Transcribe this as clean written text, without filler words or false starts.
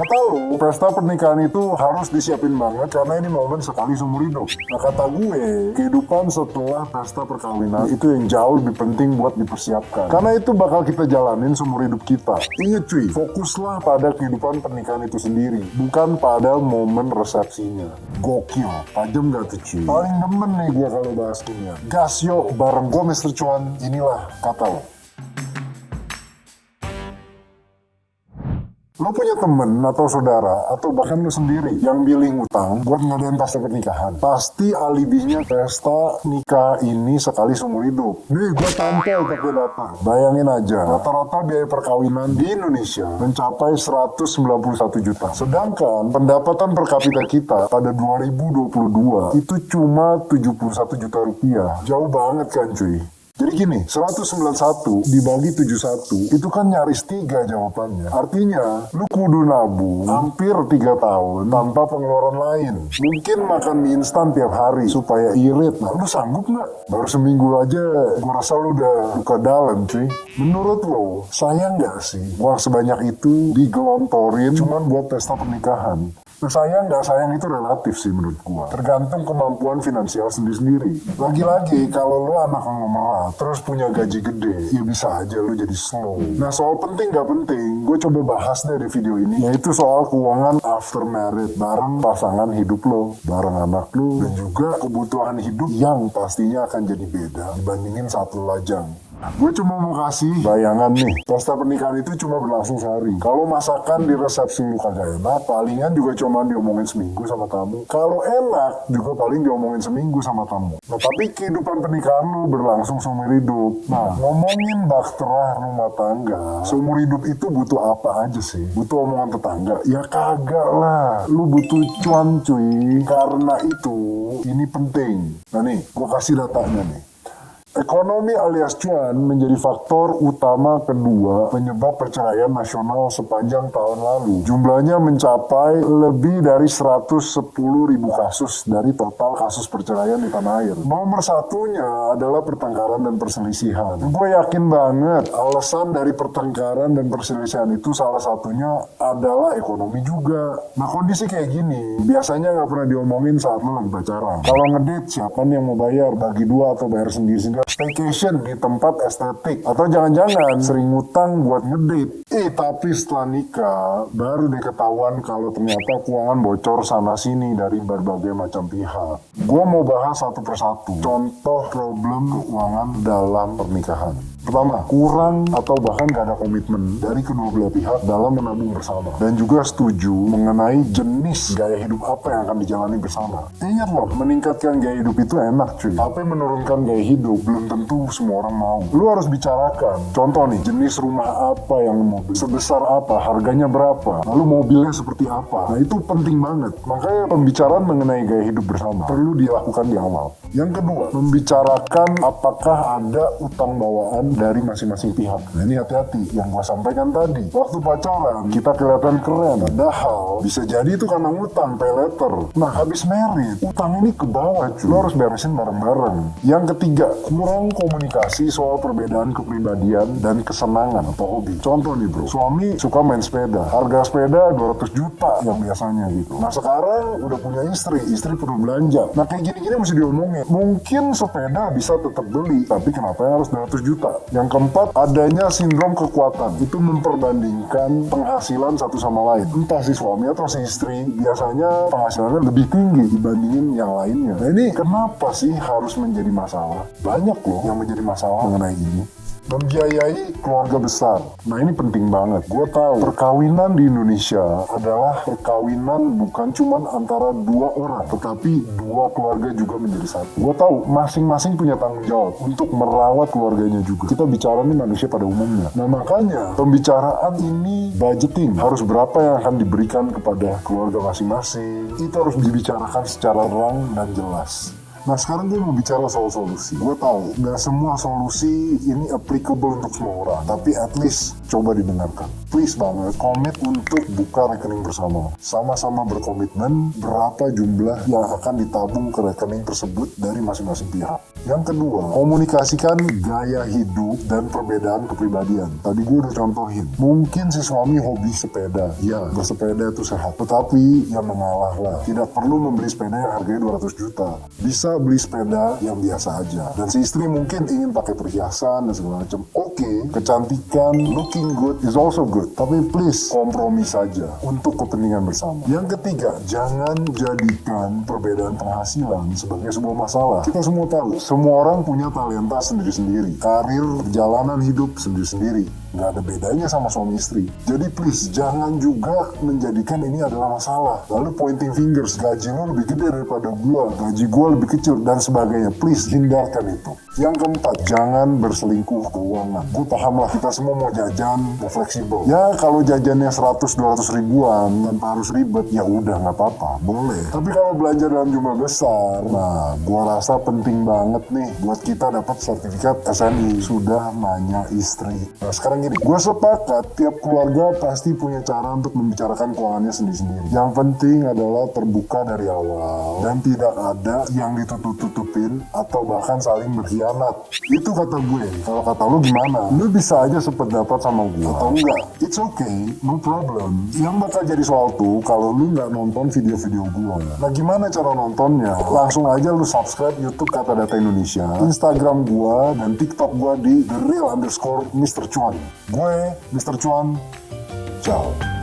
Kata lu, pesta pernikahan itu harus disiapin banget karena ini momen sekali seumur hidup. Nah kata gue, kehidupan setelah pesta perkawinan itu yang jauh lebih penting buat dipersiapkan. Karena itu bakal kita jalanin seumur hidup kita. Ingat cuy, fokuslah pada kehidupan pernikahan itu sendiri, bukan pada momen resepsinya. Gokil, tajam gak tuh cuy? Paling demen nih gue kalau bahas ini. Gas yuk, bareng gue Mr. Cuan, inilah kata lo. Lo punya temen atau saudara atau bahkan lo sendiri yang billing utang buat ngadain pesta pernikahan. Pasti alibinya pesta nikah ini sekali seumur hidup. Nih gue tampil pakai data. Bayangin aja, rata-rata biaya perkawinan di Indonesia mencapai 191 juta. Sedangkan pendapatan per kapita kita pada 2022 itu cuma 71 juta rupiah. Jauh banget kan cuy? Jadi gini, 191 dibagi 71 itu kan nyaris 3 jawabannya. Artinya, lu kudu nabung hampir 3 tahun tanpa pengeluaran lain. Mungkin makan mie instan tiap hari supaya irit. Nah, lu sanggup nggak? Baru seminggu aja, gua rasa lu udah buka dalam cuy. Menurut lo, sayang nggak sih uang sebanyak itu digelontorin cuman buat pesta pernikahan? Nah, sayang nggak sayang itu relatif sih menurut gua. Tergantung kemampuan finansial sendiri-sendiri. Lagi-lagi kalau lo anak konglomerat terus punya gaji gede, ya bisa aja lo jadi slow. Nah soal penting nggak penting, gue coba bahas deh di video ini, yaitu soal keuangan after married bareng pasangan hidup lo, bareng anak lo, dan juga kebutuhan hidup yang pastinya akan jadi beda dibandingin saat lo lajang. Gue cuma mau kasih bayangan nih, pesta pernikahan itu cuma berlangsung sehari. Kalau masakan di resepsi lu kagak enak, palingan juga cuma diomongin seminggu sama tamu. Kalau enak, juga paling diomongin seminggu sama tamu. Nah tapi kehidupan pernikahan lu berlangsung seumur hidup. Nah ngomongin bahtera rumah tangga, seumur hidup itu butuh apa aja sih? Butuh omongan tetangga? Ya kagak lah, lu butuh cuan cuy. Karena itu, ini penting. Nah nih, gue kasih datanya nih. Ekonomi alias cuan menjadi faktor utama kedua penyebab perceraian nasional sepanjang tahun lalu. Jumlahnya mencapai lebih dari 110.000 kasus dari total kasus perceraian di tanah air. Nomor satunya adalah pertengkaran dan perselisihan. Gue yakin banget alasan dari pertengkaran dan perselisihan itu salah satunya adalah ekonomi juga. Nah kondisi kayak gini biasanya nggak pernah diomongin saat lo lagi pacaran. Kalau ngedate siapa nih yang mau bayar? Bagi dua atau bayar sendiri-sendiri? Staycation di tempat estetik, atau jangan-jangan sering ngutang buat ngedate. Tapi setelah nikah baru deh ketahuan kalau ternyata keuangan bocor sana sini dari berbagai macam pihak. Gue mau bahas satu persatu contoh problem keuangan dalam pernikahan. Pertama, kurang atau bahkan gak ada komitmen dari kedua belah pihak dalam menabung bersama. Dan juga setuju mengenai jenis gaya hidup apa yang akan dijalani bersama. Ingat loh, meningkatkan gaya hidup itu enak cuy. Tapi menurunkan gaya hidup belum tentu semua orang mau. Lu harus bicarakan. Contoh nih, jenis rumah apa yang lu mau beli? Sebesar apa? Harganya berapa? Lalu mobilnya seperti apa? Nah itu penting banget. Makanya pembicaraan mengenai gaya hidup bersama perlu dilakukan di awal. Yang kedua, membicarakan apakah ada utang bawaan dari masing-masing pihak. Nah ini hati-hati, yang gue sampaikan tadi. Waktu pacaran, kita kelihatan keren. Padahal, bisa jadi itu karena utang, pay later. Nah habis married, utang ini ke bawah cuy. Lo harus beresin bareng-bareng. Yang ketiga, kurang komunikasi soal perbedaan kepribadian dan kesenangan atau hobi. Contoh nih bro, suami suka main sepeda. Harga sepeda 200 juta yang biasanya gitu. Nah sekarang udah punya istri perlu belanja. Nah kayak gini-gini mesti diomongin. Mungkin sepeda bisa tetap beli, tapi kenapa yang harus 200 juta? Yang keempat, adanya sindrom kekuatan. Itu memperbandingkan penghasilan satu sama lain. Entah si suami atau si istri, biasanya penghasilannya lebih tinggi dibandingin yang lainnya. Nah ini kenapa sih harus menjadi masalah? Banyak loh yang menjadi masalah mengenai ini. Membiayai keluarga besar. Nah ini penting banget. Gue tahu perkawinan di Indonesia adalah perkawinan bukan cuma antara dua orang, tetapi dua keluarga juga menjadi satu. Gue tahu masing-masing punya tanggung jawab untuk merawat keluarganya juga. Kita bicara nih manusia pada umumnya. Nah makanya pembicaraan ini budgeting. Harus berapa yang akan diberikan kepada keluarga masing-masing. Itu harus dibicarakan secara terang dan jelas. Nah sekarang gue mau bicara soal solusi. Gue tahu gak semua solusi ini applicable untuk semua orang, tapi at least coba didengarkan. please banget komit untuk buka rekening bersama. Sama-sama berkomitmen berapa jumlah yang akan ditabung ke rekening tersebut dari masing-masing pihak. Yang kedua, komunikasikan gaya hidup dan perbedaan kepribadian. Tadi gue udah contohin. Mungkin si suami hobi sepeda. Ya, bersepeda itu sehat. Tetapi yang mengalah lah. Tidak perlu membeli sepeda yang harganya 200 juta. Bisa beli sepeda yang biasa aja. Dan si istri mungkin ingin pakai perhiasan dan segala macam. Oke, kecantikan, looking good is also good. Tapi please, kompromi saja untuk kepentingan bersama. Yang ketiga, jangan jadikan perbedaan penghasilan sebagai sebuah masalah. Kita semua tahu, semua orang punya talenta sendiri-sendiri. Karir, perjalanan hidup sendiri-sendiri. Nggak ada bedanya sama suami istri. Jadi please, jangan juga menjadikan ini adalah masalah. Lalu pointing fingers, gaji lo lebih gede daripada gua, gaji gua lebih kecil, dan sebagainya. Please, hindarkan itu. Yang keempat, jangan berselingkuh keuangan. Gue paham lah, kita semua mau jajan, mau fleksibel. Ya, kalau jajannya 100-200 ribuan, tanpa harus ribet, ya udah nggak apa-apa, boleh. Tapi kalau belanja dalam jumlah besar, nah, gua rasa penting banget nih buat kita dapat sertifikat SNI. Sudah nanya istri. Nah, sekarang gini, gue sepakat tiap keluarga pasti punya cara untuk membicarakan keuangannya sendiri-sendiri. Yang penting adalah terbuka dari awal dan tidak ada yang ditutup-tutupin atau bahkan saling berkhianat. Itu kata gue. Kalau kata lu gimana? Lu bisa aja sependapat sama gue atau enggak. It's okay, no problem. Yang bakal jadi soal tuh kalau lu nggak nonton video-video gue. Nah, gimana cara nontonnya? Langsung aja lu subscribe YouTube Kata Data Indonesia, Instagram gue dan TikTok gue di @thereal_Mr. Chuan. Gue, Mr. Chuan, ciao.